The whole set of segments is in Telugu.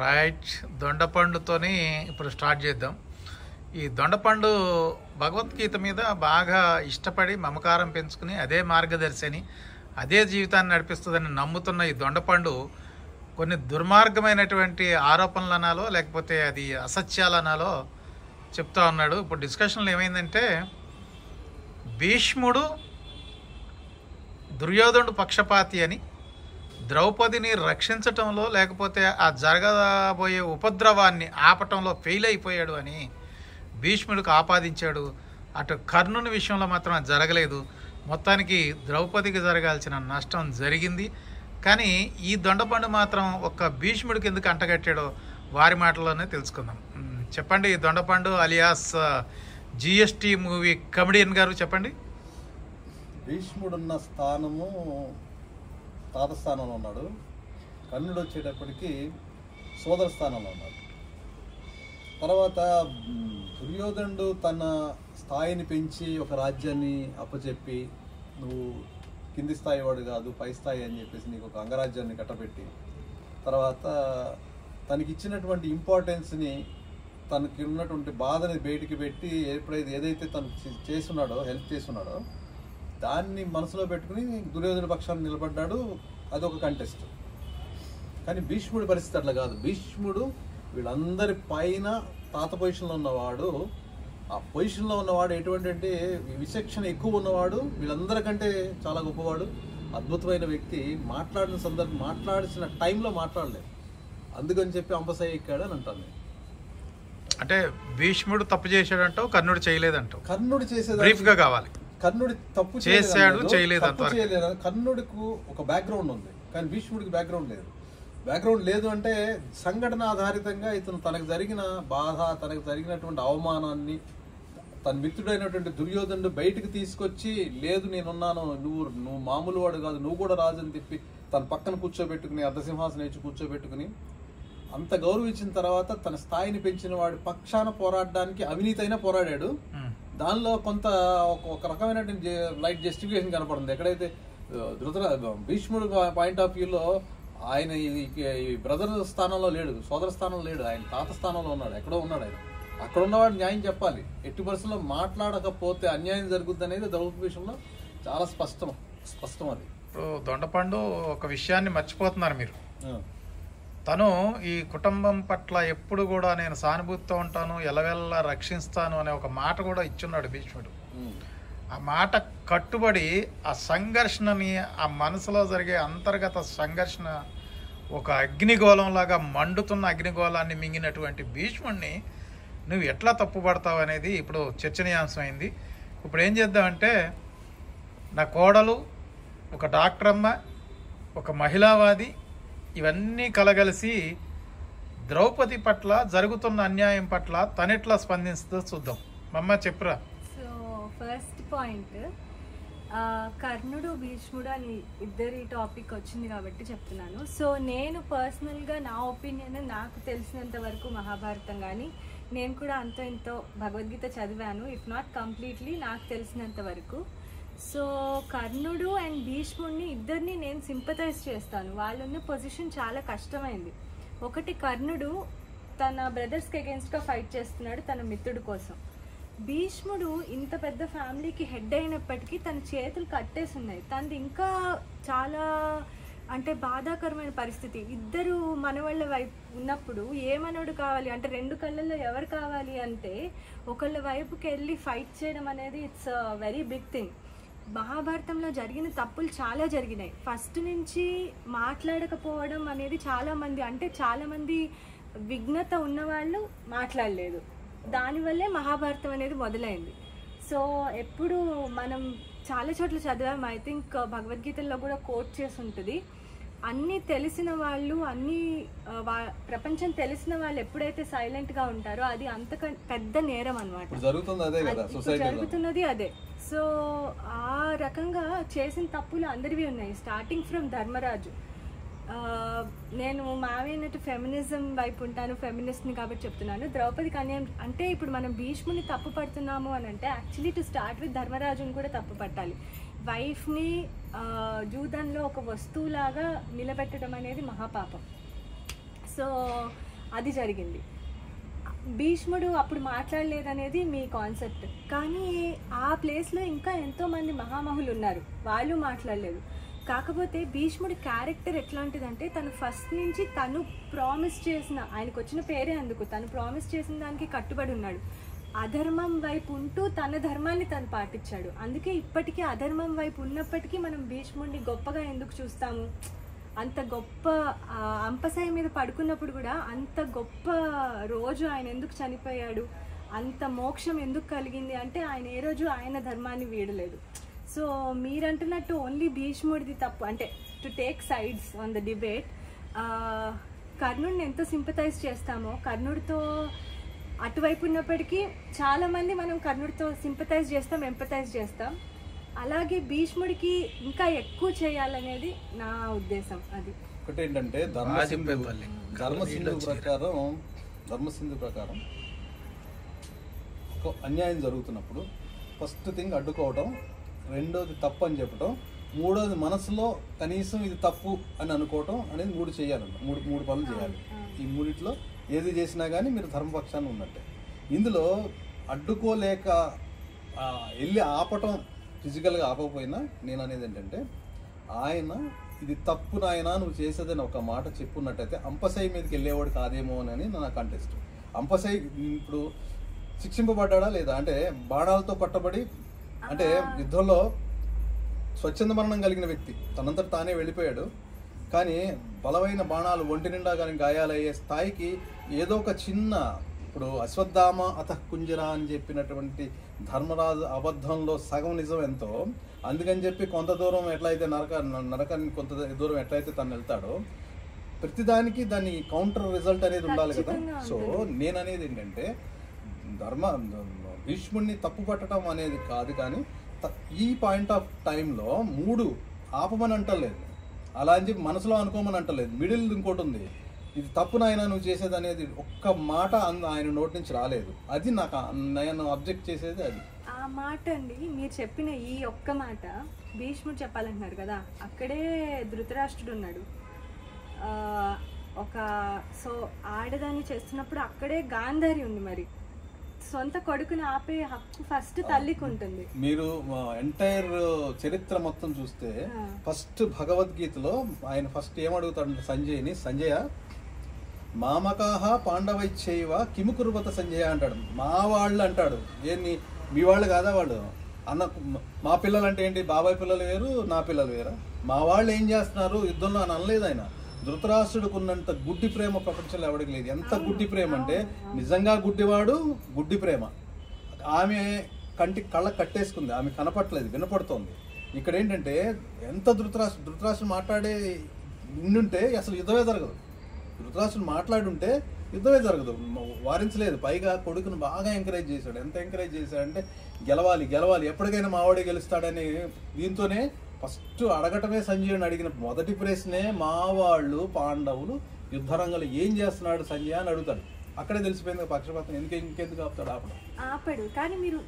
రైట్. దొండపండుతోని ఇప్పుడు స్టార్ట్ చేద్దాం. ఈ దొండపండు భగవద్గీత మీద బాగా ఇష్టపడి మమకారం పెంచుకుని అదే మార్గదర్శిని, అదే జీవితాన్ని నడిపిస్తుందని నమ్ముతున్న ఈ దొండపండు కొన్ని దుర్మార్గమైనటువంటి ఆరోపణలు అనాలో లేకపోతే అది అసత్యాలు అనాలో చెప్తా ఉన్నాడు. ఇప్పుడు డిస్కషన్లో ఏమైందంటే భీష్ముడు దుర్యోధనుడు పక్షపాతి అని, ద్రౌపదిని రక్షించటంలో లేకపోతే ఆ జరగబోయే ఉపద్రవాన్ని ఆపటంలో ఫెయిల్ అయిపోయాడు అని భీష్ముడికి ఆపాదించాడు. అటు కర్ణుని విషయంలో మాత్రం అది జరగలేదు. మొత్తానికి ద్రౌపదికి జరగాల్సిన నష్టం జరిగింది. కానీ ఈ దొండపండు మాత్రం ఒక్క భీష్ముడికి ఎందుకు అంటగట్టాడో వారి మాటల్లోనే తెలుసుకుందాం. చెప్పండి, ఈ దొండపండు అలియాస్ జిఎస్టీ మూవీ కమెడియన్ గారు చెప్పండి. భీష్ముడున్న స్థానము తాత స్థానంలో ఉన్నాడు. కర్ణుడు వచ్చేటప్పటికి సోదర స్థానంలో ఉన్నాడు. తర్వాత దుర్యోధనుడు తన స్థాయిని పెంచి ఒక రాజ్యాన్ని అప్పచెప్పి, నువ్వు కింది స్థాయి వాడు కాదు పై స్థాయి అని చెప్పేసి నీకు ఒక అంగరాజ్యాన్ని కట్టబెట్టి, తర్వాత తనకి ఇచ్చినటువంటి ఇంపార్టెన్స్ని, తనకి ఉన్నటువంటి బాధని బయటికి పెట్టి ఏదైతే తను చేస్తున్నాడో, హెల్ప్ చేస్తున్నాడో దాన్ని మనసులో పెట్టుకుని దుర్యోధన పక్షాన్ని నిలబడ్డాడు. అదొక కంటెస్ట్. కానీ భీష్ముడి పరిస్థితి అట్లా కాదు. భీష్ముడు వీళ్ళందరి పైన తాత పొజిషన్లో ఉన్నవాడు. ఆ పొజిషన్లో ఉన్నవాడు ఎటువంటి అంటే విచక్షణ ఎక్కువ ఉన్నవాడు, వీళ్ళందరికంటే చాలా గొప్పవాడు, అద్భుతమైన వ్యక్తి. మాట్లాడాల్సిన టైంలో మాట్లాడలేదు, అందుకని చెప్పి అంపసాయి ఎక్కాడు అని అంటాను. అంటే భీష్ముడు తప్పు చేశాడంటావు, కర్ణుడు చేయలేదంటావు? కర్ణుడు చేసేది బ్రీఫ్ గా కావాలి. కర్ణుడు తప్పు చేశాడు, చేయలేదు. కర్ణుడికి ఒక బ్యాక్గ్రౌండ్ ఉంది, కానీ భీష్ముడికి బ్యాక్గ్రౌండ్ లేదు. బ్యాక్గ్రౌండ్ లేదు అంటే సంఘటన ఆధారితంగా ఇతను తనకు జరిగిన బాధ, తనకు జరిగినటువంటి అవమానాన్ని తన మిత్రుడైనటువంటి దుర్యోధనుడు బయటకు తీసుకొచ్చి, లేదు నేనున్నాను, నువ్వు మామూలు వాడు కాదు, నువ్వు కూడా రాజు అని చెప్పి తన పక్కన కూర్చోబెట్టుకుని, అర్ధసింహాసనం ఇచ్చి కూర్చోబెట్టుకుని అంత గౌరవించిన తర్వాత తన స్థాయిని పెంచిన వాడి పక్షాన పోరాడడానికి అవినీతి అయినా పోరాడాడు. దానిలో కొంత ఒక రకమైనటువంటి లైట్ జస్టిఫికేషన్ కనపడుతుంది. ఎక్కడైతే భీష్ముడు పాయింట్ ఆఫ్ వ్యూలో ఆయన ఈ బ్రదర్ స్థానంలో లేడు, సోదర స్థానంలో లేడు, ఆయన తాత స్థానంలో ఉన్నాడు, ఎక్కడో ఉన్నాడు. ఆయన అక్కడ ఉన్నవాడు న్యాయం చెప్పాలి. ఎట్టి పరిస్థితుల్లో మాట్లాడకపోతే అన్యాయం జరుగుద్ది అనేది ద్రౌపది విషయంలో చాలా స్పష్టం అది. దొండపండు ఒక విషయాన్ని మర్చిపోతున్నారు మీరు. తను ఈ కుటుంబం పట్ల ఎప్పుడు కూడా నేను సానుభూతితో ఉంటాను, ఎలవెల్లా రక్షిస్తాను అనే ఒక మాట కూడా ఇచ్చున్నాడు భీష్ముడు. ఆ మాట కట్టుబడి ఆ సంఘర్షణని, ఆ మనసులో జరిగే అంతర్గత సంఘర్షణ ఒక అగ్నిగోళంలాగా మండుతున్న అగ్నిగోళాన్ని మింగినటువంటి భీష్ముడిని నువ్వు ఎట్లా తప్పుపడతావు అనేది ఇప్పుడు చర్చనీయాంశమైంది. ఇప్పుడు ఏం చేద్దామంటే, నా కోడలు ఒక డాక్టర్ అమ్మ, ఒక మహిళావాది, ఇవన్నీ కలగలిసి ద్రౌపది పట్ల జరుగుతున్న అన్యాయం పట్ల తనెట్లా స్పందిస్తుందో చూద్దాం. మమ్మ చెప్పురా. సో ఫస్ట్ పాయింట్, కర్ణుడు భీష్ముడు అని ఇద్దరి టాపిక్ వచ్చింది కాబట్టి చెప్తున్నాను. సో నేను పర్సనల్గా నా ఒపీనియన్, నాకు తెలిసినంత వరకు మహాభారతం కానీ నేను కూడా అంతో ఇంతో భగవద్గీత చదివాను, ఇఫ్ నాట్ కంప్లీట్లీ నాకు తెలిసినంత వరకు. సో కర్ణుడు అండ్ భీష్ముడిని ఇద్దరిని నేను సింపథైజ్ చేస్తాను. వాళ్ళున్న పొజిషన్ చాలా కష్టమైంది. ఒకటి, కర్ణుడు తన బ్రదర్స్కి అగేన్స్ట్గా ఫైట్ చేస్తున్నాడు తన మిత్రుడి కోసం. భీష్ముడు ఇంత పెద్ద ఫ్యామిలీకి హెడ్ అయినప్పటికీ తన చేతులు కట్టేసి ఉన్నాయి. తనది ఇంకా చాలా అంటే బాధాకరమైన పరిస్థితి. ఇద్దరు మనవాళ్ళ వైపు ఉన్నప్పుడు ఏ మనవడు కావాలి అంటే, రెండు కళ్ళల్లో ఎవరు కావాలి అంటే ఒకళ్ళ వైపుకి వెళ్ళి ఫైట్ చేయడం అనేది ఇట్స్ వెరీ బిగ్ థింగ్. మహాభారతంలో జరిగిన తప్పులు చాలా జరిగినాయి. ఫస్ట్ నుంచి మాట్లాడకపోవడం అనేది చాలామంది విఘ్నత ఉన్నవాళ్ళు మాట్లాడలేదు. దానివల్లే మహాభారతం అనేది మొదలైంది. సో ఎప్పుడు మనం చాలా చోట్ల చదివాము, ఐ థింక్ భగవద్గీతల్లో కూడా కోట్ చేసి ఉంటుంది, అన్నీ తెలిసిన వాళ్ళు, ప్రపంచం తెలిసిన వాళ్ళు ఎప్పుడైతే సైలెంట్గా ఉంటారో అది అంతకంటే పెద్ద నేరం అనమాట. జరుగుతున్నది అదే. సో ఆ రకంగా చేసిన తప్పులు అందరివి ఉన్నాయి, స్టార్టింగ్ ఫ్రమ్ ధర్మరాజు. నేను మావేనట్టు ఫెమినిజం వైపు ఉంటాను, ఫెమినిస్ట్ని కాబట్టి చెప్తున్నాను. ద్రౌపదికి అన్యాయం అంటే ఇప్పుడు మనం భీష్ముని తప్పు పడుతున్నాము అని అంటే యాక్చువల్లీ టు స్టార్ట్ విత్ ధర్మరాజుని కూడా తప్పు పట్టాలి. వైఫ్ని జూదంలో ఒక వస్తువులాగా నిలబెట్టడం అనేది మహాపాపం. సో అది జరిగింది. భీష్ముడు అప్పుడు మాట్లాడలేదనేది మీ కాన్సెప్ట్, కానీ ఆ ప్లేస్లో ఇంకా ఎంతోమంది మహామహులు ఉన్నారు, వాళ్ళు మాట్లాడలేదు. కాకపోతే భీష్ముడి క్యారెక్టర్ ఎట్లాంటిదంటే తను ఫస్ట్ నుంచి తను ప్రామిస్ చేసిన, ఆయనకు వచ్చిన పేరే అందుకు, తను ప్రామిస్ చేసిన దానికి కట్టుబడి ఉన్నాడు. అధర్మం వైపు ఉంటూ తన ధర్మాన్ని తను పాటించాడు. అందుకే ఇప్పటికీ అధర్మం వైపు ఉన్నప్పటికీ మనం భీష్ముడిని గొప్పగా ఎందుకు చూస్తాము? అంత గొప్ప అంపశయ మీద పడుకున్నప్పుడు కూడా అంత గొప్ప రోజు ఆయన ఎందుకు చనిపోయాడు, అంత మోక్షం ఎందుకు కలిగింది అంటే ఆయన ఏ రోజు ఆయన ధర్మాన్ని వీడలేదు. సో మీరంటున్నట్టు ఓన్లీ భీష్ముడిది తప్పు అంటే to take sides on the debate. కర్ణుడిని ఎంతో సింపథైజ్ చేస్తామో, కర్ణుడితో అటువైపు ఉన్నప్పటికీ చాలామంది మనం కర్ణుడితో సింపథైజ్ చేస్తాం, ఎంపథైజ్ చేస్తాం. అలాగే భీష్ముడికి ఇంకా ఎక్కువ చేయాలనేది నా ఉద్దేశం. అది ఒకటి ఏంటంటే ధర్మసింధు ప్రకారం ఒక అన్యాయం జరుగుతున్నప్పుడు ఫస్ట్ థింగ్ అడ్డుకోవడం, రెండోది తప్పు అని చెప్పడం, మూడోది మనసులో కనీసం ఇది తప్పు అని అనుకోవటం అనేది మూడు చేయాలన్న మూడు పనులు చేయాలి. ఈ మూడిట్లో ఏది చేసినా కానీ మీరు ధర్మపక్షాన్ని ఉన్నట్టే. ఇందులో అడ్డుకోలేక వెళ్ళి ఆపటం, ఫిజికల్గా ఆపకపోయినా నేను అనేది ఏంటంటే ఆయన ఇది తప్పు నాయన నువ్వు చేసేదని ఒక మాట చెప్పున్నట్టయితే అంపశయ్య మీదకి వెళ్ళేవాడు కాదేమో అని నా కంటెస్ట్. అంపశయ్య ఇప్పుడు శిక్షింపబడ్డా లేదా అంటే బాణాలతో కొట్టబడి, అంటే యుద్ధంలో స్వచ్ఛంద మరణం కలిగిన వ్యక్తి తనంతట తానే వెళ్ళిపోయాడు. కానీ బలమైన బాణాలు ఒంటి నిండా కానీ గాయాలయ్యే స్థాయికి ఏదో ఒక చిన్న, ఇప్పుడు అశ్వత్థామ అత కుంజరా అని చెప్పినటువంటి ధర్మరాజు అబద్ధంలో సగం నిజం ఎంతో, అందుకని చెప్పి కొంత దూరం ఎట్లయితే నరకాన్ని కొంత దూరం ఎట్లయితే తను వెళ్తాడో ప్రతిదానికి దాని కౌంటర్ రిజల్ట్ అనేది ఉండాలి కదా. సో నేను అనేది ఏంటంటే భీష్ముడిని తప్పు పట్టడం అనేది కాదు, కానీ ఈ పాయింట్ ఆఫ్ టైంలో మూడు ఆపమని అంటలేదు, అలా అని చెప్పి మనసులో అనుకోమని అంటలేదు. మిడిల్ ఇంకోటి ఉంది, ఇది తప్పు నాయన నువ్వు చేసేది అనేది ఒక్క మాట ఆయన నోటి నుంచి రాలేదు. అది నాకు నేను అబ్జెక్ట్ చేసేది అది. ఆ మాట అండి, మీరు చెప్పిన ఈ ఒక్క మాట భీష్ముడు చెప్పాలంటున్నారు కదా, అక్కడే ధృతరాష్ట్రుడు ఉన్నాడు. సో ఆడదాన్ని చేస్తున్నప్పుడు అక్కడే గాంధారి ఉంది. మరి సొంత కొడుకుని ఆపే హక్కు ఫస్ట్ తల్లికి ఉంటుంది. మీరు ఎంటైర్ చరిత్ర మొత్తం చూస్తే ఫస్ట్ భగవద్గీతలో ఆయన ఫస్ట్ ఏమడుగుతాడు సంజయ్ని, సంజయ మామకాహ పాండవైచ్ఛైవ కిము కురువత సంజయ అంటాడు. మా వాళ్ళు అంటాడు, ఏంటి మీ వాళ్ళు కాదా వాళ్ళు అన్న, మా పిల్లలు అంటే ఏంటి, బాబాయ్ పిల్లలు వేరు నా పిల్లలు వేరా, మా వాళ్ళు ఏం చేస్తున్నారు యుద్ధంలో అని అనలేదు ఆయన. ధృతరాష్ట్రుడికి ఉన్నంత గుడ్డి ప్రేమ ప్రపంచంలో ఎవరికి లేదు. ఎంత గుడ్డి ప్రేమ అంటే నిజంగా గుడ్డివాడు, గుడ్డి ప్రేమ. ఆమె కళ్ళ కట్టేసుకుంది, ఆమె కనపట్లేదు, వినపడుతోంది. ఇక్కడ ఏంటంటే ఎంత ధృతరాష్ట్రుడు మాట్లాడే ఉండుంటే అసలు యుద్ధమే జరగదు. ధృతరాష్ట్రుడు మాట్లాడుంటే యుద్ధమే జరగదు, వారించలేదు. పైగా కొడుకును బాగా ఎంకరేజ్ చేశాడు. ఎంత ఎంకరేజ్ చేశాడంటే గెలవాలి ఎప్పటికైనా మావాడే గెలుస్తాడని. దీంతోనే ఫస్ట్ అడగటమే సంజయుని అడిగిన మొదటి ప్రశ్నే మా వాళ్ళు పాండవులు యుద్ధరంగంలో ఏం చేస్తున్నాడు సంజయ్ అని అడుగుతాడు. అక్కడే తెలిసిపోయింది పక్షపాతం ఇంకెందుకు ఆపడు. కానీ మీరు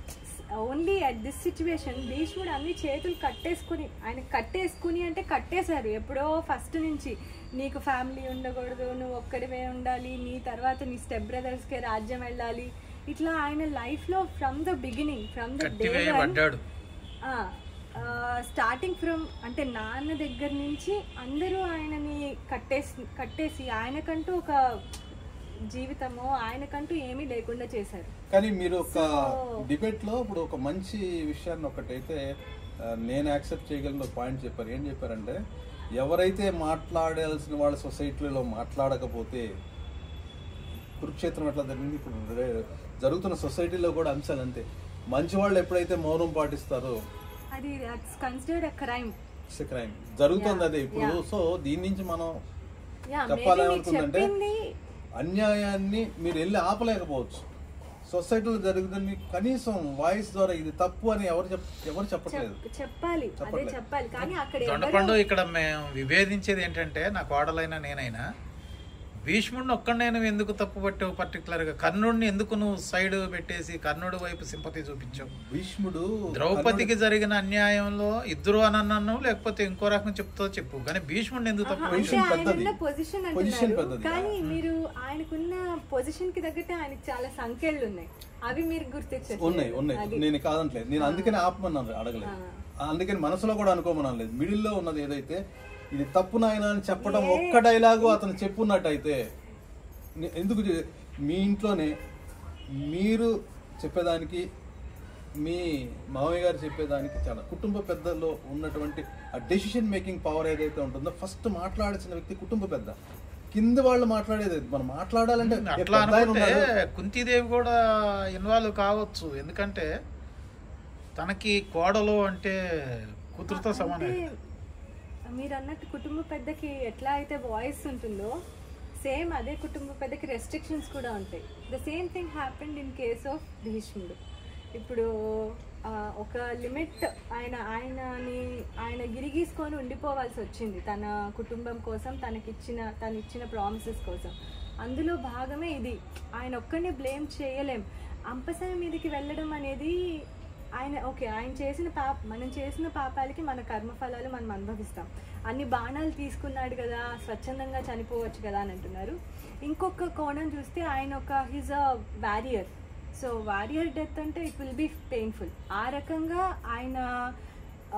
ఓన్లీ అట్ దిస్ సిచ్యువేషన్ భీష్ముడు అన్ని చేతులు కట్టేసుకుని అంటే కట్టేశారు ఎప్పుడో ఫస్ట్ నుంచి. నీకు ఫ్యామిలీ ఉండకూడదు, నువ్వు ఒక్కడివే ఉండాలి, నీ తర్వాత నీ స్టెప్ బ్రదర్స్కే రాజ్యం వెళ్ళాలి, ఇట్లా ఆయన లైఫ్లో from the beginning, from the day starting from అంటే నాన్న దగ్గర నుంచి అందరూ ఆయనని కట్టేసి ఆయనకంటూ ఒక జీవితము, ఆయనకంటూ ఏమీ లేకుండా చేశారు. కానీ మీరు ఒక డిబేట్ లో ఇప్పుడు ఒక మంచి విషయాన్ని ఒకటైతే నేను యాక్సెప్ట్ చేయగలిగిన పాయింట్ చెప్పారు. ఏం చెప్పారంటే ఎవరైతే మాట్లాడాల్సిన వాళ్ళ సొసైటీలో మాట్లాడకపోతే, కురుక్షేత్రం ఎట్లా జరిగింది, ఇప్పుడు జరుగుతున్న సొసైటీలో కూడా అంశాలు అంతే. మంచి వాళ్ళు ఎప్పుడైతే మౌనం పాటిస్తారో అది కన్సిడర్డ్ క్రైమ్ జరుగుతుంది అదే ఇప్పుడు. సో దీని నుంచి మనం చెప్పాలనుకుందంటే అన్యాయాన్ని మీరు వెళ్ళి ఆపలేకపోవచ్చు. సొసైటీలో జరుగుతుంది కనీసం వాయిస్ ద్వారా ఇది తప్పు అని ఎవరు చెప్పట్లేదు. చెప్పాలి కానీ దొండపండు ఇక్కడ మేము విభేదించేది ఏంటంటే, నా కోడలైనా నేనైనా భీష్ముడిని ఒక్కడే నువ్వు ఎందుకు తప్పు పట్టావు? పర్టికులర్గా కర్ణుడిని ఎందుకు నువ్వు సైడ్ పెట్టేసి కర్ణుడి వైపు సింపతి చూపించావు? భీష్ముడు ద్రౌపదికి జరిగిన అన్యాయంలో ఇద్దరు అని అన్నాను, లేకపోతే ఇంకో రకం చెప్తా చెప్పు, కానీ భీష్ముడిని ఎందుకు తప్పు ఆయన పొజిషన్ పొజిషన్ అంటున్నారు, పెద్దది. కానీ మీరు ఆయనకున్న పొజిషన్ కి తగ్గట్టే ఆయనకి చాలా సంఖ్యలు ఉన్నాయి, అవి మీరు గుర్తించారు. ఉన్నాయి నేను కాదంటలేదు, నేను అందుకని ఆపమన్నాను, అడగలేదు. అందుకని మనసులో కూడా అనుకోమన్నాను లేదు. మిడిల్లో ఉన్నది ఏదైతే ఇది తప్పు నాయన అని చెప్పడం ఒక్క డైలాగు అతను చెప్పున్నట్టయితే, ఎందుకు మీ ఇంట్లోనే మీరు చెప్పేదానికి మీ మామయ్య గారు చెప్పేదానికి చాలా కుటుంబ పెద్దల్లో ఉన్నటువంటి ఆ డెసిషన్ మేకింగ్ పవర్ ఏదైతే ఉంటుందో, ఫస్ట్ మాట్లాడాల్సిన వ్యక్తి కుటుంబ పెద్ద, కింద వాళ్ళు మాట్లాడేది మనం మాట్లాడాలంటే అట్లా అనుకుంటే కుంతీదేవి కూడా ఇన్వాల్వ్ కావచ్చు, ఎందుకంటే తనకి కోడలు అంటే కూతురుతో సమానం. మీరు అన్నట్టు కుటుంబ పెద్దకి ఎట్లా అయితే వాయిస్ ఉంటుందో సేమ్ అదే కుటుంబ పెద్దకి రెస్ట్రిక్షన్స్ కూడా ఉంటాయి. The same thing happened in case of భీష్ముడు. ఇప్పుడు ఒక లిమిట్ ఆయన గిరిగీసుకొని ఉండిపోవాల్సి వచ్చింది తన కుటుంబం కోసం, తను ఇచ్చిన ప్రామిసెస్ కోసం. అందులో భాగమే ఇది. ఆయన ఒక్కడిని బ్లేమ్ చేయలేం. అంపశయ మీదకి వెళ్ళడం అనేది ఆయన చేసిన మనం చేసిన పాపాలకి మన కర్మఫలాలు మనం అనుభవిస్తాం. అన్ని బాణాలు తీసుకున్నాడు కదా, స్వచ్ఛందంగా చనిపోవచ్చు కదా అని అంటున్నారు. ఇంకొక కోణం చూస్తే ఆయన he's a warrior. So warrior death అంటే ఇట్ విల్ బి పెయిన్ఫుల్. ఆ రకంగా ఆయన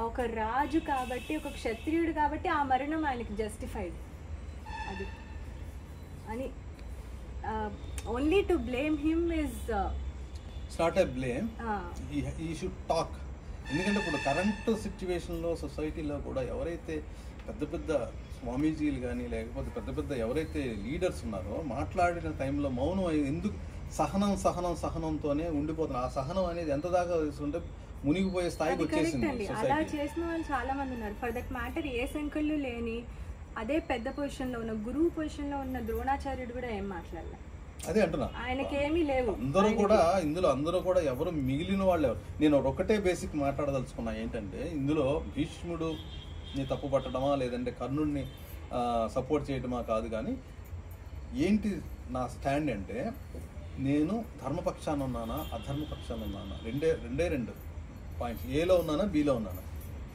ఒక రాజు కాబట్టి, ఒక క్షత్రియుడు కాబట్టి ఆ మరణం ఆయనకి జస్టిఫైడ్. అది అని only to blame him is not a blame, ఈ షుడ్ టాక్. ఎందుకంటే ఇప్పుడు కరెంట్ సిచ్యువేషన్లో సొసైటీలో కూడా ఎవరైతే పెద్ద పెద్ద స్వామీజీలు కానీ లేకపోతే పెద్ద పెద్ద ఎవరైతే లీడర్స్ ఉన్నారో మాట్లాడిన టైంలో మౌనం ఎందుకు సహనంతోనే ఉండిపోతున్నారు. ఆ సహనం అనేది ఎంత దాకా తీసుకుంటే మునిగిపోయే స్థాయికి వచ్చేసింది. అలా చేసిన వాళ్ళు చాలా మంది ఉన్నారు. ఫర్ దట్ మ్యాటర్ ఏ సంఖ్యలు లేని అదే పెద్ద పొజిషన్లో ఉన్న గురువు పొజిషన్లో ఉన్న ద్రోణాచార్యుడు కూడా ఏం మాట్లాడలే. అదే అంటున్నా, ఆయనకేమీ లేవు. అందరూ కూడా ఎవరు మిగిలిన వాళ్ళు ఎవరు. నేను ఒకటే బేసిక్ మాట్లాడదలుచుకున్నా ఏంటంటే, ఇందులో భీష్ముడు ని తప్పు పట్టడమా లేదంటే కర్ణుడిని సపోర్ట్ చేయడమా కాదు, కానీ ఏంటి నా స్టాండ్ అంటే, నేను ధర్మపక్షాన ఉన్నానా అధర్మపక్షాన ఉన్నానా, రెండు పాయింట్స్. ఏలో ఉన్నానా బీలో ఉన్నానా?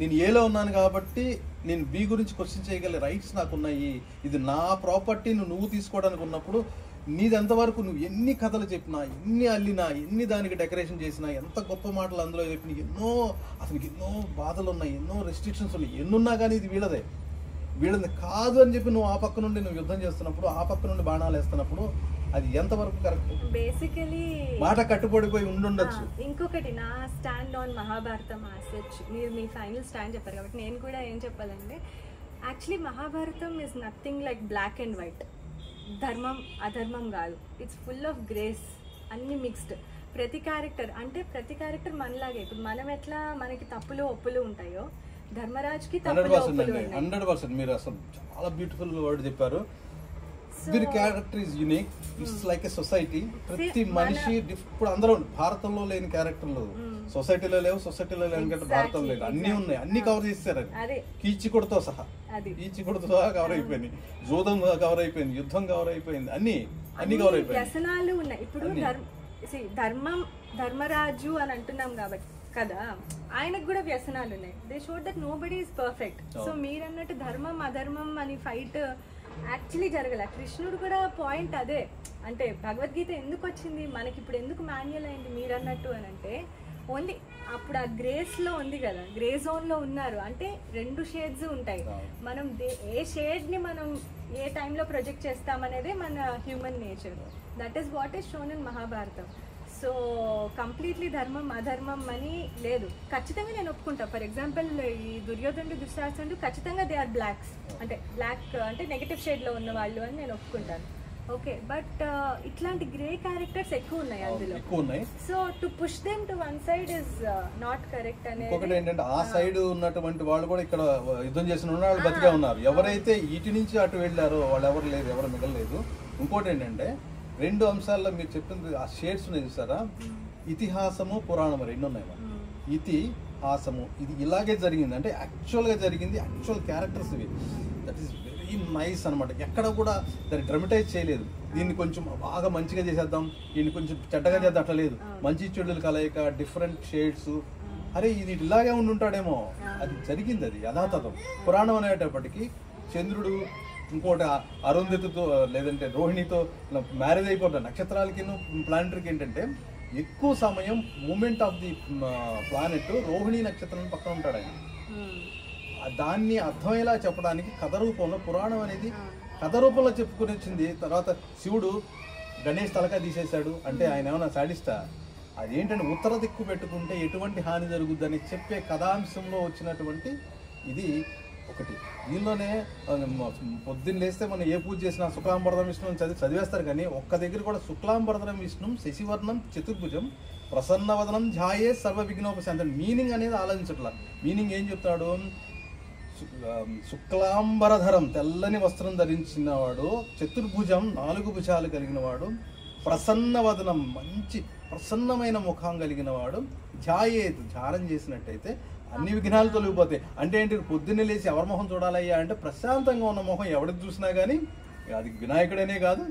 నేను ఏలో ఉన్నాను కాబట్టి నేను బి గురించి క్వశ్చన్ చేయగల రైట్స్ నాకు ఉన్నాయి. ఇది నా ప్రాపర్టీ నువ్వు తీసుకోవడానికి ఉన్నప్పుడు నీది ఎంతవరకు నువ్వు ఎన్ని కథలు చెప్పినా, ఎన్ని అల్లినా, ఎన్ని దానికి డెకరేషన్ చేసినా, ఎంత గొప్ప మాటలు అందులో చెప్పినా, అతనికి ఎన్నో బాధలు ఉన్నాయి, ఎన్నో రెస్ట్రిక్షన్స్ ఉన్నాయి, ఎన్నున్నా కానీ ఇది వీళ్ళది కాదు అని చెప్పి నువ్వు ఆ పక్క నుండి నువ్వు యుద్ధం చేస్తున్నప్పుడు, ఆ పక్క నుండి బాణాలు వేస్తున్నప్పుడు అది ఎంతవరకు కరెక్ట్? బేసికలీ మాట కట్టుబడిపోయి ఉండొచ్చు. ఇంకొకటి నా స్టాండ్ ఆన్ మహాభారతం ఆసెచ్, మీరు మీ ఫైనల్ స్టాండ్ చెప్పారు కాబట్టి నేను కూడా ఏం చెప్పాలంటే, actually Mahabharatam is nothing like black and white. ధర్మం అధర్మం కాదు, ఇట్స్ ఫుల్ ఆఫ్ గ్రేస్, అన్ని మిక్స్డ్. ప్రతి క్యారెక్టర్ మనలాగే. ఇప్పుడు మనం ఎట్లా మనకి తప్పులు ఒప్పులు ఉంటాయో, ధర్మరాజ్కి 100% మీరు అసలు చాలా బ్యూటిఫుల్ వర్డ్ చెప్పారు. Every character is unique. It's like a society. ప్రతి మనిషి ఇప్పుడు అందరూ భారతంలో లేని క్యారెక్టర్లు సొసైటీలో లేవు, సొసైటీలో లేని భారతంలో లేదు, అన్ని ఉన్నాయి, అన్ని కవర్ చేస్తారు. కీచికుడితో సహా కవర్ అయిపోయింది, జూదం కవర్ అయిపోయింది, యుద్ధం కవర్ అయిపోయింది, అన్ని కవర్ అయిపోయింది. వ్యసనాలు ఉన్నాయి. ఇప్పుడు ధర్మరాజు అని అంటున్నాం కాబట్టి కదా, ఆయనకు కూడా వ్యసనాలు ఉన్నాయి. They showed that nobody is perfect. So మీరు అన్నట్టు ధర్మం అధర్మం అని ఫైట్ యాక్చువల్లీ జరగలే. కృష్ణుడు కూడా పాయింట్ అదే, అంటే భగవద్గీత ఎందుకు వచ్చింది మనకి, ఇప్పుడు ఎందుకు మాన్యువల్ అయింది మీరు అన్నట్టు అని అంటే, ఓన్లీ అప్పుడు ఆ గ్రేస్లో ఉంది కదా, గ్రే జోన్లో ఉన్నారు. అంటే 2 షేడ్స్ ఉంటాయి. మనం ఏ షేడ్ని మనం ఏ టైంలో ప్రొజెక్ట్ చేస్తామనేదే మన human nature. That is what is shown in Mahabharatam. So completely ధర్మం అధర్మం అని లేదు. ఖచ్చితంగా నేను ఒప్పుకుంటా. ఫర్ ఎగ్జాంపుల్ ఈ దుర్యోధనుడు దుశ్శాసనుడు ఖచ్చితంగా దే ఆర్ బ్లాక్స్, అంటే బ్లాక్ అంటే నెగటివ్ షేడ్లో ఉన్న వాళ్ళు అని నేను ఒప్పుకుంటాను. ఓకే, బట్ ఇట్లాంటి గ్రే క్యారెక్టర్స్ ఎక్కువ ఉన్నాయి అందులో. So to push them to one side is not correct అనేది. ఒకటి ఏంటంటే ఆ సైడ్ ఉన్నటువంటి వాళ్ళు కూడా ఇక్కడ యుద్ధం చేసిన వాళ్ళు బతికే ఉన్నారు. ఎవరైతే ఇటు నుంచి అటు వెళ్ళారో వాళ్ళు ఎవరు లేదు, ఎవరు మిగలలేదు. ఇంకోటి ఏంటంటే 2 అంశాల్లో మీరు చెప్పింది ఆ షేడ్స్ ఉన్నాయి చూసారా, ఇతిహాసము పురాణము 2 ఉన్నాయి. ఇతిహాసము ఇది ఇలాగే జరిగింది అంటే యాక్చువల్గా జరిగింది, యాక్చువల్ క్యారెక్టర్స్ ఇవి. దట్ ఈస్ వెరీ నైస్ అనమాట. ఎక్కడ కూడా దాన్ని డ్రమటైజ్ చేయలేదు. దీన్ని కొంచెం బాగా మంచిగా చేసేద్దాం, దీన్ని కొంచెం చెడ్డగా చేద్దాం, అట్లా లేదు. మంచి చెడులు కలయిక, డిఫరెంట్ షేడ్స్. అరే ఇది ఇలాగే ఉండుంటాడేమో, అది జరిగింది, అది యథాతథం. పురాణం అనేటప్పటికీ చంద్రుడు ఇంకోటి అరుంధతితో లేదంటే రోహిణితో మ్యారేజ్ అయిపోతాడు. నక్షత్రాలకి ప్లానెటరీకి ఏంటంటే ఎక్కువ సమయం moment of the planet Rohini నక్షత్రం పక్కన ఉంటాడు ఆయన. దాన్ని అర్థమయ్యేలా చెప్పడానికి కథ రూపంలో పురాణం అనేది కథ రూపంలో చెప్పుకుని వచ్చింది. తర్వాత శివుడు గణేష్ తలకాయ తీసేశాడు అంటే ఆయన ఏమైనా సాడిస్టా? అదేంటంటే ఉత్తర దిక్కు పెట్టుకుంటే ఎటువంటి హాని జరుగుద్దని చెప్పే కథాంశంలో వచ్చినటువంటి ఇది ఒకటి. దీనిలోనే పొద్దున్న లేస్తే మనం ఏ పూజ చేసినా శుక్లాంబరధరం విష్ణుని చదివేస్తారు, కానీ ఒక్క దగ్గర కూడా శుక్లాంబరధరం విష్ణుం శశివర్ణం చతుర్భుజం ప్రసన్నవదనం ధ్యాయే సర్వ విఘ్నోపశాంతి. మీనింగ్ అనేది ఆలోచించట్లా. మీనింగ్ ఏం చెప్తాడు? శుక్లాంబరధరం తెల్లని వస్త్రం ధరించినవాడు, చతుర్భుజం 4 భుజాలు కలిగిన వాడు, ప్రసన్నవదనం మంచి ప్రసన్నమైన ముఖం కలిగిన వాడు, ధ్యాయేతు ధ్యానం చేసినట్టయితే అన్ని విఘ్నాలు తొలగిపోతాయి. అంటే ఏంటి? పొద్దున్నే లేచి ఎవరి మొహం చూడాలయ్యా అంటే ప్రశాంతంగా ఉన్న మొహం ఎవరికి చూసినా కానీ, అది వినాయకుడనే కాదు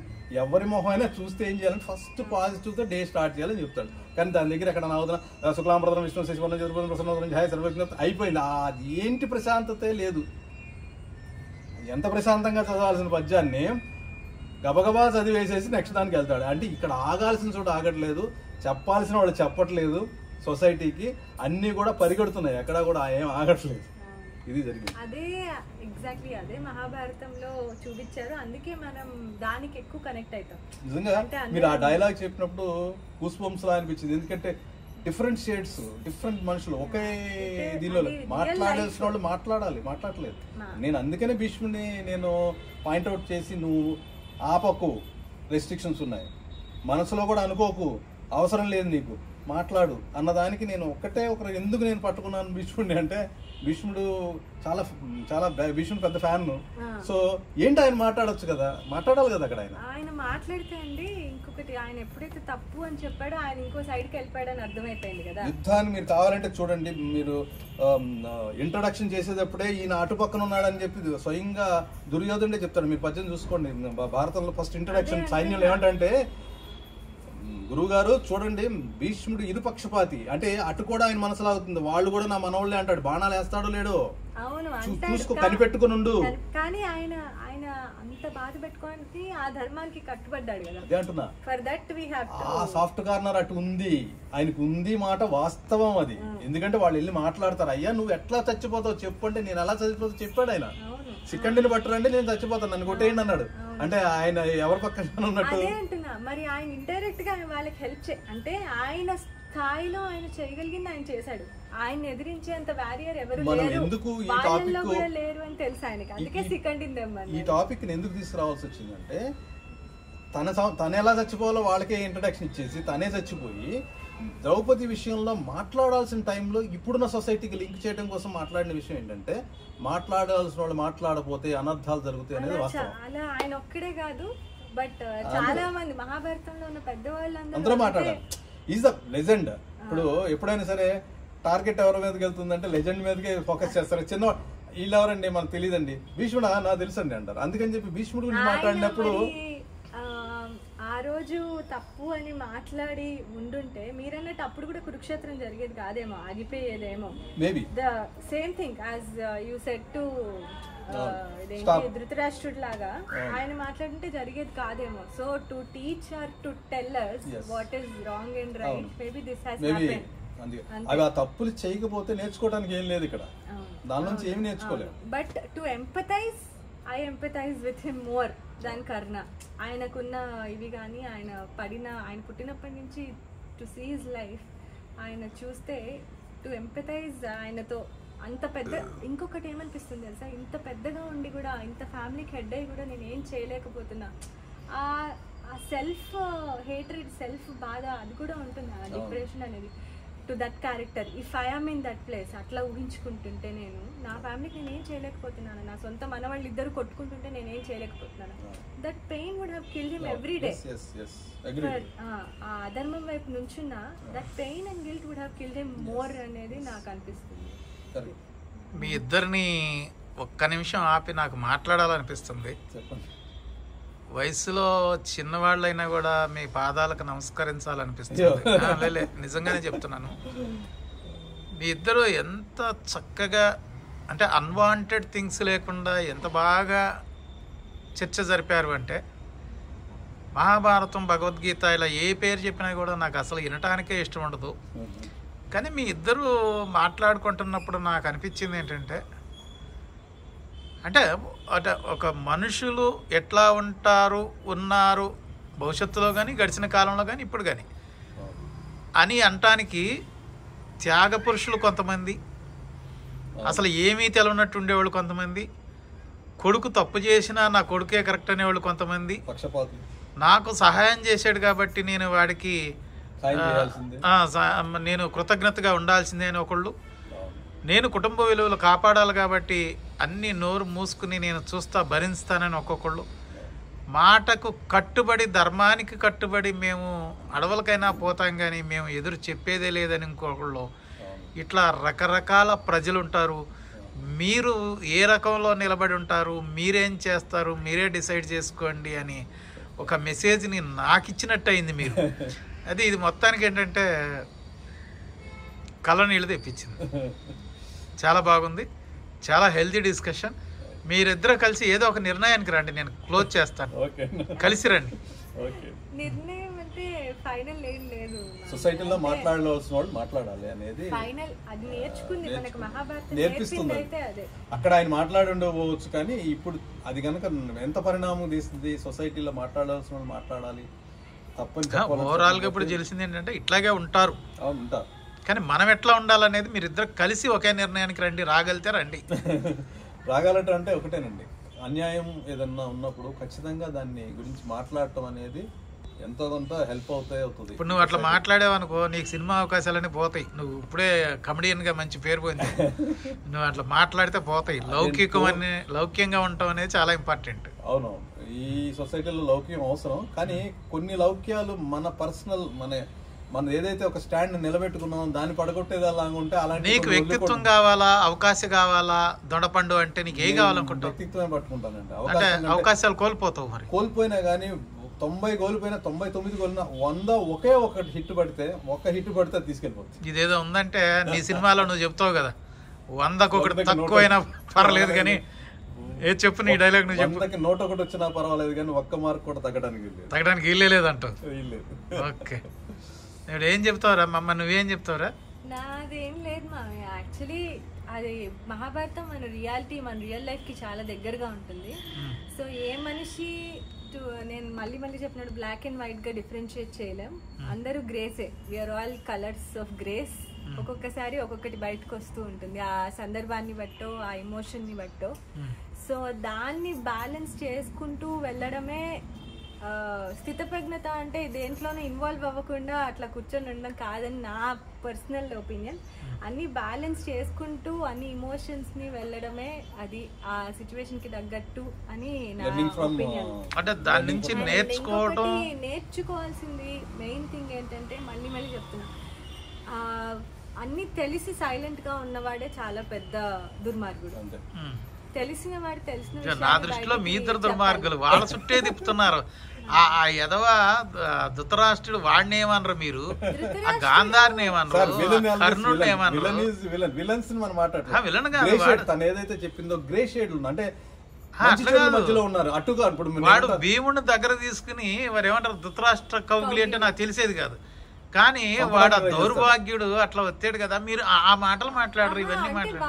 ఎవరి మొహం అయినా చూస్తే ఏం చేయాలంటే ఫస్ట్ పాజిటివ్తో డే స్టార్ట్ చేయాలని చెప్తాడు. కానీ దాని దగ్గర ఎక్కడ నవ్వుతున్నా శుక్లాంబరధరం విష్ణు శశివర్ణం చతుర్భుజం ప్రసన్నవదనం ధ్యాయే సర్వవిఘ్న అయిపోయింది. అది ఏంటి ప్రశాంతతే లేదు. ఎంత ప్రశాంతంగా చదవాల్సిన పద్యాన్ని గబగబా చదివేసేసి నెక్స్ట్ దానికి వెళ్తాడు. అంటే ఇక్కడ ఆగాల్సిన చోట ఆగట్లేదు, చెప్పాల్సిన వాళ్ళు చెప్పట్లేదు. సొసైటీకి అన్నీ కూడా పరిగెడుతున్నాయి, ఎక్కడ కూడా ఏం ఆగట్లేదు. ఇది జరిగింది. అదే ఎగ్జాక్ట్లీ అదే మహాభారతంలో చూపించారు. అందుకే మనం దానికి ఎక్కువ కనెక్ట్ అవుతాం. నిజంగా మీరు ఆ డైలాగ్ చెప్పినప్పుడు గూస్ బంప్స్ లా అనిపించింది. ఎందుకంటే డిఫరెంట్ షేడ్స్, డిఫరెంట్ మనుషులు ఒకే దీనిలో మాట్లాడాల్సిన వాళ్ళు మాట్లాడట్లేదు. నేను అందుకనే భీష్ముడిని నేను పాయింట్అవుట్ చేసి, నువ్వు ఆపకు, రెస్ట్రిక్షన్స్ ఉన్నాయి, మనసులో కూడా అనుకోకు, అవసరం లేదు నీకు, మాట్లాడు అన్నదానికి నేను ఒకరు ఎందుకు నేను పట్టుకున్నాను భీష్ముడిని అంటే, భీష్ముడు భీష్ముడు పెద్ద ఫ్యాన్. సో ఏంటి ఆయన మాట్లాడొచ్చు కదా, మాట్లాడాలి కదా అక్కడ. ఆయన మాట్లాడితే అండి ఇంకొకటి, ఆయన ఎప్పుడైతే తప్పు అని చెప్పాడో ఆయన ఇంకో సైడ్కి వెళ్ళిపోయాడు అని అర్థమైపోయింది కదా. యుద్ధాన్ని మీరు కావాలంటే చూడండి, మీరు ఇంట్రడక్షన్ చేసేటప్పుడే ఈయన అటుపక్కన ఉన్నాడని చెప్పి స్వయంగా దుర్యోధనుడే చెప్తాడు. మీరు పద్యం చూసుకోండి, భారతంలో ఫస్ట్ ఇంట్రడక్షన్ సైన్యంలో ఏమంటే, గురువుగారు చూడండి భీష్ముడు ఇరుపక్షపాతి అంటే అటు కూడా ఆయన మనసులో అవుతుంది, వాళ్ళు కూడా నా మనోళ్ళే అంటాడు, బాణాలు వేస్తాడో లేడో చూసుకో, కనిపెట్టుకుని ఉండు. కానీ ఆయన అంత బాధ పెట్టుకోవడానికి ఆ ధర్మానికి కట్టుబడ్డాడు కదా. అదే అంటున్నా, for that we have to. ఆ సాఫ్ట్ కార్నర్ అటు ఉంది, ఆయనకు ఉంది మాట వాస్తవం అది. ఎందుకంటే వాళ్ళు వెళ్ళి మాట్లాడతారు, అయ్యా నువ్వు ఎట్లా చచ్చిపోతావు చెప్పు అంటే, నేను ఎలా చచ్చిపోతావు చెప్పాడు ఆయన. సికండిని పట్టరండి నేను చచ్చిపోతాను, నన్ను కొట్టేయండి అన్నాడు. అంటే ఆయన ఎవరి పక్కన ఉన్నట్టు. అదే అంటున్నా, మరి ఆయన ఇండైరెక్ట్ గా వాళ్ళకి హెల్ప్ అంటే ఆయన స్థాయిలో ఆయన చేయగలిగింది ఆయన చేశాడు. ఆయన ఎదిరించేంత వారియర్ ఎవరు లేరు అని తెలుసు ఆయనకి. అందుకే ఈ టాపిక్ ని ఎందుకు తీసుకురావాల్సి వచ్చిందంటే, తన ఎలా చచ్చిపోవాలో వాళ్ళకే ఇంట్రడక్షన్ ఇచ్చేసి తనే చచ్చిపోయి ద్రౌపది విషయంలో మాట్లాడాల్సిన టైంలో ఇప్పుడున్న సొసైటీకి లింక్ చేయడం కోసం మాట్లాడిన విషయం ఏంటంటే, మాట్లాడాల్సిన వాళ్ళు మాట్లాడపోతే అనర్థాలు జరుగుతాయి అనేది వాస్తవం. అలా ఆయన ఒక్కడే కాదు, బట్ చాలా మంది మహాభారతంలో ఉన్న పెద్దవాళ్ళు అందరూ మాట్లాడాలి. Is the legend. ఇప్పుడు ఎప్పుడైనా సరే టార్గెట్ ఎవరి మీదకి వెళ్తుందంటే లెజెండ్ మీదకే ఫోకస్ చేస్తారు. చిన్న వీళ్ళు ఎవరండి మనకు తెలియదండి, భీష్ముడు నాకు తెలుసండి అంటారు. అందుకని చెప్పి భీష్ముడు గురించి మాట్లాడినప్పుడు ఆ రోజు తప్పు అని మాట్లాడి ఉండుంటే మీరన్నట్టు అప్పుడు కూడా కురుక్షేత్రం జరిగేది కాదేమో, ఆగిపోయేదేమో. Maybe the same thing as you said to ధృతరాష్ట్రుడు లాగా ఆయన మాట్లాడుంటే జరిగేది కాదేమో. So to teach or to tell us what is wrong and right, maybe this has happened. అవి ఆ తప్పులు చేయకపోతే నేర్చుకోవడానికి ఏం లేదు ఇక్కడ, దాని నుంచి ఏమి నేర్చుకోలేదు. But to empathize, I empathize with him more than Karna. ఆయనకున్న ఇవి కానీ ఆయన పుట్టినప్పటి నుంచి టు సీ హిజ్ లైఫ్, ఆయన చూస్తే టు ఎంపథైజ్ ఆయనతో అంత పెద్ద. ఇంకొకటి ఏమనిపిస్తుంది తెలుసా, ఇంత పెద్దగా ఉండి కూడా, ఇంత ఫ్యామిలీకి హెడ్ అయ్యి కూడా నేను ఏం చేయలేకపోతున్నా, ఆ సెల్ఫ్ హేట్రెడ్, సెల్ఫ్ బాధ అది కూడా ఉంటుంది, ఆ డిప్రెషన్ అనేది. To that character, if I am in that place, అట్లా ఊహించుకుంటుంటే నేను నా ఫ్యామిలీకి నేనేం చేయలేకపోతున్నాను, నా సొంత మనవాళ్ళు ఇద్దరు కొట్టుకుంటుంటే నేనేం చేయలేకపోతున్నాను, that pain would have killed him every day. ఆ అధర్మం వైపు నుంచున్న that pain and guilt would have killed him more అనేది నాకు అనిపిస్తుంది. మీ ఇద్దరిని ఒక్క నిమిషం ఆపి నాకు మాట్లాడాలనిపిస్తుంది. చెప్పండి. వయసులో చిన్నవాళ్ళైనా కూడా మీ పాదాలకు నమస్కరించాలనిపిస్తుంది. లేలే, నిజంగానే చెప్తున్నాను. మీ ఇద్దరు ఎంత చక్కగా, అంటే అన్వాంటెడ్ థింగ్స్ లేకుండా ఎంత బాగా చర్చ జరిపారు అంటే, మహాభారతం, భగవద్గీత ఇలా ఏ పేరు చెప్పినా కూడా నాకు అసలు వినటానికే ఇష్టం ఉండదు. కానీ మీ ఇద్దరు మాట్లాడుకుంటున్నప్పుడు నాకు అనిపించింది ఏంటంటే, అంటే ఒక మనుషులు ఎట్లా ఉన్నారు భవిష్యత్తులో కానీ, గడిచిన కాలంలో కానీ, ఇప్పుడు కానీ అని అనటానికి త్యాగ పురుషులు కొంతమంది, అసలు ఏమీ తెలియనట్టు ఉండేవాళ్ళు కొంతమంది, కొడుకు తప్పు చేసినా నా కొడుకే కరెక్ట్ అనేవాళ్ళు కొంతమంది, నాకు సహాయం చేశాడు కాబట్టి నేను వాడికి నేను కృతజ్ఞతగా ఉండాల్సిందే అని ఒకళ్ళు, నేను కుటుంబ విలువలు కాపాడాలి కాబట్టి అన్ని నోరు మూసుకుని నేను చూస్తా భరిస్తానని ఒక్కొక్కళ్ళు, మాటకు కట్టుబడి ధర్మానికి కట్టుబడి మేము అడవులకైనా పోతాం కానీ మేము ఎదురు చెప్పేదే లేదని ఇంకొకళ్ళు, ఇట్లా రకరకాల ప్రజలు ఉంటారు. మీరు ఏ రకంలో నిలబడి ఉంటారు, మీరేం చేస్తారు, మీరే డిసైడ్ చేసుకోండి అని ఒక మెసేజ్ని నాకు ఇచ్చినట్టు అయింది మీరు. అది ఇది మొత్తానికి ఏంటంటే కళ్ళ నీళ్ళు తెప్పించింది. చాలా బాగుంది, చాలా హెల్తీ డిస్కషన్. మీరిద్దరూ కలిసి ఏదో ఒక నిర్ణయానికి రండి, నేను క్లోజ్ చేస్తాను. కలిసి రండి. నిర్ణయం అంటే ఫైనల్ ఏం లేదు, సొసైటీలో మాట్లాడాల్సిన వాళ్ళు మాట్లాడాలి అనేది ఫైనల్ అది నేర్చుకుంది మనకు మహాభారతం నేర్పిస్తుంది. అక్కడ ఆయన మాట్లాడి ఉండవచ్చు కానీ ఇప్పుడు అది కనుక ఎంత పరిణామం తీస్తుంది, సొసైటీలో మాట్లాడాల్సిన వాళ్ళు మాట్లాడాలి తప్పని ఓవరాల్గా ఇప్పుడు తెలిసింది ఏంటంటే ఇట్లాగే ఉంటారు. ఉంటారు కానీ మనం ఎట్లా ఉండాలనేది మీరిద్దరు కలిసి ఒకే నిర్ణయానికి రండి. రాగలితే రండి. రాగాలంటే అంటే ఒకటేనండి, అన్యాయం ఏదన్నా ఉన్నప్పుడు ఖచ్చితంగా దాన్ని గురించి మాట్లాడటం అనేది ఎంతో కొంత హెల్ప్ అవుతుంది. ఇప్పుడు నువ్వు అట్లా మాట్లాడావనుకో నీకు సినిమా అవకాశాలన్నీ పోతాయి. నువ్వు ఇప్పుడే కమెడియన్ గా మంచి పేరు పోయింది, నువ్వు అట్లా మాట్లాడితే పోతాయి. లౌక్యంగా ఉండటం అనేది చాలా ఇంపార్టెంట్. అవును, ఈ సొసైటీలో లౌక్యం అవసరం, కానీ కొన్ని లౌక్యాలు మన పర్సనల్ మన ఏదైతే ఒక స్టాండ్ నిలబెట్టుకున్నాం దాన్ని పడగొట్టేది అలాగా ఉంటే అలాంటి నీకు వ్యక్తిత్వం కావాలా, అవకాశం కావాలా, దొండపండు అంటే నీకు ఏం కావాలనుకుంటావు? వ్యక్తిత్వమే పట్టుకుంటానండి. అవకాశాలు కోల్పోతావు. మరి కోల్పోయినా కానీ 90 కోల్పోయినా 99 కోల్పోయినా 100 ఒకే ఒకటి హిట్ పడితే తీసుకెళ్ళిపోతుంది. ఇదేదో ఉందంటే నీ సినిమాలో నువ్వు చెప్తావు కదా, 100కు ఒకటి తక్కువైనా పర్లేదు కానీ ఏ చెప్పు నీ డైలాగ్ నువ్వు చెప్పు. 100కి 101 వచ్చినా పర్వాలేదు కానీ ఒక్క మార్క్ కూడా తగ్గడానికి వీల్లేదంటావు. ఓకే, ఇప్పుడు ఏం చెప్తావురా మమ్మ, నువ్వేం చెప్తావురా? నాదేం లేదు మా, యాక్చువల్లీ అది మహాభారతం మన రియాలిటీ, మన రియల్ లైఫ్ కి చాలా దగ్గరగా ఉంటుంది. సో ఏ మనిషి నేను మళ్ళీ చెప్పినట్టు బ్లాక్ అండ్ వైట్ గా డిఫరెన్షియేట్ చేయలేం. అందరూ గ్రేసే, we're all colours of greys. ఒక్కొక్కసారి ఒక్కొక్కటి బయటకు వస్తూ ఉంటుంది, ఆ సందర్భాన్ని బట్టో, ఆ ఎమోషన్ ని బట్టో. సో దాన్ని బ్యాలెన్స్ చేసుకుంటూ వెళ్ళడమే స్థితప్రజ్ఞత. అంటే దేంట్లోనే ఇన్వాల్వ్ అవ్వకుండా అట్లా కూర్చొని ఉండడం కాదని నా పర్సనల్ ఒపీనియన్. అన్ని బ్యాలెన్స్ చేసుకుంటూ అన్ని ఇమోషన్స్ ని వెళ్ళడమే అది ఆ సిచ్యువేషన్ కి తగ్గట్టు అని నా ఒపీనియన్. అంటే దాని నుంచి నేర్చుకోవాల్సింది మెయిన్ థింగ్ ఏంటంటే, మళ్ళీ చెప్తున్నా, అన్ని తెలిసి సైలెంట్ గా ఉన్నవాడే చాలా పెద్ద దుర్మార్గుడు. తెలిసిన నా దృష్టిలో మీ ఇద్దరు దుర్మార్గులు వాళ్ళ చుట్టే తిప్పుతున్నారు. ఆ ఎదవ ధృతరాష్ట్రుడు వాడిని ఏమన్నారు మీరు, ఆ గాంధారిని ఏమన్నారు, కర్ణుడిని ఏమన్నారు. తను ఏదైతే చెప్పిందో గ్రే షేడ్ అంటే వాడు భీముడిని దగ్గర తీసుకుని వారు ఏమంటారు ధృతరాష్ట్ర కౌగిలి అంటే నాకు తెలిసేది కాదు. కానీ వాడు దౌర్భాగ్యుడు అట్లా వచ్చాడు కదా. మీరు ఆ మాటలు మాట్లాడరు, ఇవన్నీ మాట్లాడారు.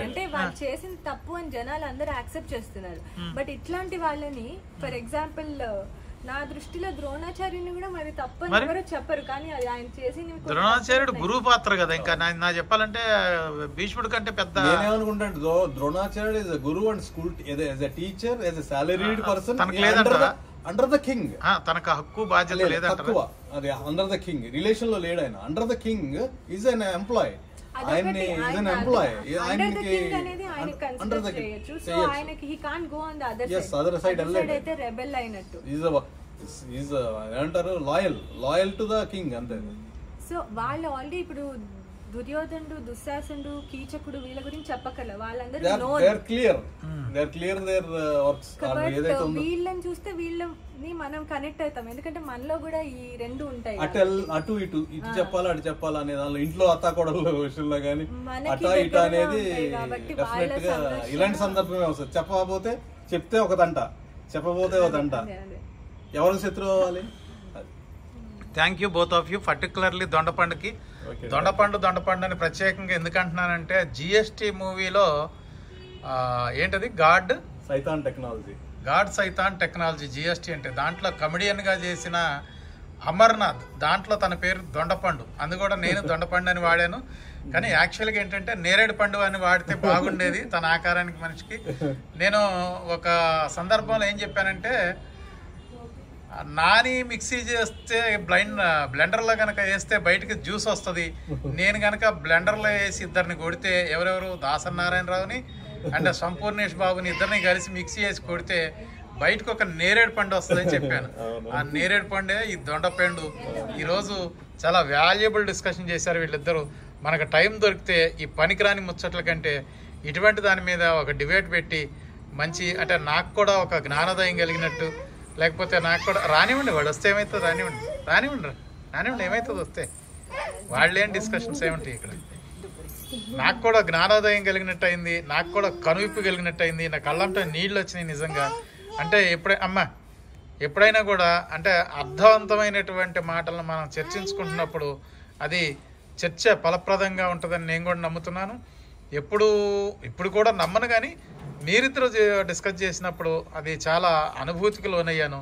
అంటే వాళ్ళు చేసిన తప్పు అని జనాలు అందరూ యాక్సెప్ట్ చేస్తున్నారు. బట్ ఇట్లాంటి వాళ్ళని, ఫర్ ఎగ్జాంపుల్ నా దృష్టిలో ద్రోణాచార్యుని కూడా మరి తప్పు అని ఎవరు చెప్పరు, కానీ అది ఆయన చేసి ద్రోణాచార్యుడు గురువు పాత్ర కదా. ఇంకా నా చెప్పాలంటే భీష్ముడి కంటే పెద్ద నేనేమనుకుంటాను, ద్రోణాచార్యుడు గురువు and school teacher, salaried person under the king. తనకు హక్కు బాధ్యత లేదా, తక్కువ. అది అండర్ ద కింగ్ రిలేషన్ లో లేడు ఆయన. Under the king is an employ, ఆయన్ని ఈజ్ అన్ ఎంప్లాయ్. ఆయనకి అండర్ ద కింగ్ సో ఆయనకి he can't go on the other side. Other side అయితే రెబెల్ అయినట్టు. ఈజ్ ఏమంటారు, లాయల్ టు ద కింగ్ అంతే. సో వాళ్ళు ఆల్రెడీ ఇప్పుడు దుర్యోధనుడు, దుశ్శాసనుడు, కీచకుడు వీళ్ళ గురించి చెప్పకల వాళ్ళందరూ వీళ్ళని చూస్తే వీళ్ళని మనం కనెక్ట్ అవుతాం, ఎందుకంటే మనలో కూడా ఈ రెండు ఉంటాయి. అటు ఇటు చెప్పాలా అటు చెప్పాలా అనే దానిలో ఇంట్లో అత్తాకోడళ్ళ విషయంలో కానీ అటా ఇట అనేది డెఫినెట్ గా ఇలాంటి సందర్భమే వస్తుంది. చెప్పకపోతే చెప్తే ఒక తంట, చెప్పబోతే ఒక తంట, ఎవరికి శత్రువు అవ్వాలి? Thank you both of you. Particularly దొండపండుకి దొండపండు అని ప్రత్యేకంగా ఎందుకంటున్నానంటే జిఎస్టీ మూవీలో ఏంటది గాడ్ సైతాన్ టెక్నాలజీ జిఎస్టీ అంటే దాంట్లో కమెడియన్గా చేసిన అమర్నాథ్, దాంట్లో తన పేరు దొండపండు, అందు కూడా నేను దొండపండు అని వాడాను. కానీ యాక్చువల్గా ఏంటంటే నేరేడు పండు అని వాడితే బాగుండేది తన ఆకారానికి మనిషికి. నేను ఒక సందర్భంలో ఏం చెప్పానంటే నాని మిక్సీ చేస్తే బ్లెండర్లో కనుక వేస్తే బయటకి జ్యూస్ వస్తుంది, నేను కనుక బ్లెండర్లో వేసి ఇద్దరిని కొడితే ఎవరెవరు దాసనారాయణరావుని అండ్ సంపూర్ణేష్ బాబుని ఇద్దరిని కలిసి మిక్సీ వేసి కొడితే బయటకు ఒక నేరేడు పండు వస్తుందని చెప్పాను. ఆ నేరేడు పండే ఈ దొండపండు. ఈరోజు చాలా వాల్యుబుల్ డిస్కషన్ చేశారు వీళ్ళిద్దరూ. మనకు టైం దొరికితే ఈ పనికిరాని ముచ్చట్ల కంటే ఇటువంటి దాని మీద ఒక డిబేట్ పెట్టి మంచి అంటే నాకు కూడా ఒక జ్ఞానోదయం కలిగినట్టు, లేకపోతే నాకు కూడా రానివ్వండి, వాడు వస్తే ఏమవుతుంది, రానివ్వండి ఏమవుతుంది వస్తే, వాళ్ళేం డిస్కషన్స్ ఏముంటాయి ఇక్కడ. నాకు కూడా జ్ఞానోదయం కలిగినట్టు అయింది, నాకు కూడా కనువిప్పు కలిగినట్టు అయింది, నా కళ్ళంటే నీళ్ళు వచ్చినాయి నిజంగా. అంటే ఎప్పుడైనా కూడా అంటే అర్థవంతమైనటువంటి మాటలను మనం చర్చించుకుంటున్నప్పుడు అది చర్చ ఫలప్రదంగా ఉంటుందని నేను కూడా నమ్ముతున్నాను. ఇప్పుడు కూడా నమ్మను, కానీ మీరిద్దరు డిస్కస్ చేసినప్పుడు అది చాలా అనుభూతికి లోనయ్యాను.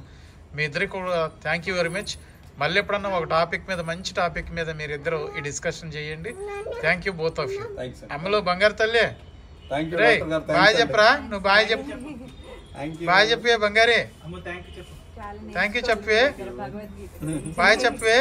మీ ఇద్దరికి కూడా థ్యాంక్ యూ వెరీ మచ్. మళ్ళీ ఎప్పుడన్నా ఒక టాపిక్ మీద మంచి టాపిక్ మీద మీరిద్దరు ఈ డిస్కషన్ చేయండి. Thank you both of you. అమ్మలో బంగారు తల్లి బాయ్ చెప్పరా, నువ్వు బాయ్ చెప్పు, బాయ్ చెప్పే బంగారే, థ్యాంక్ యూ చెప్పే, బాయ్ చెప్పే.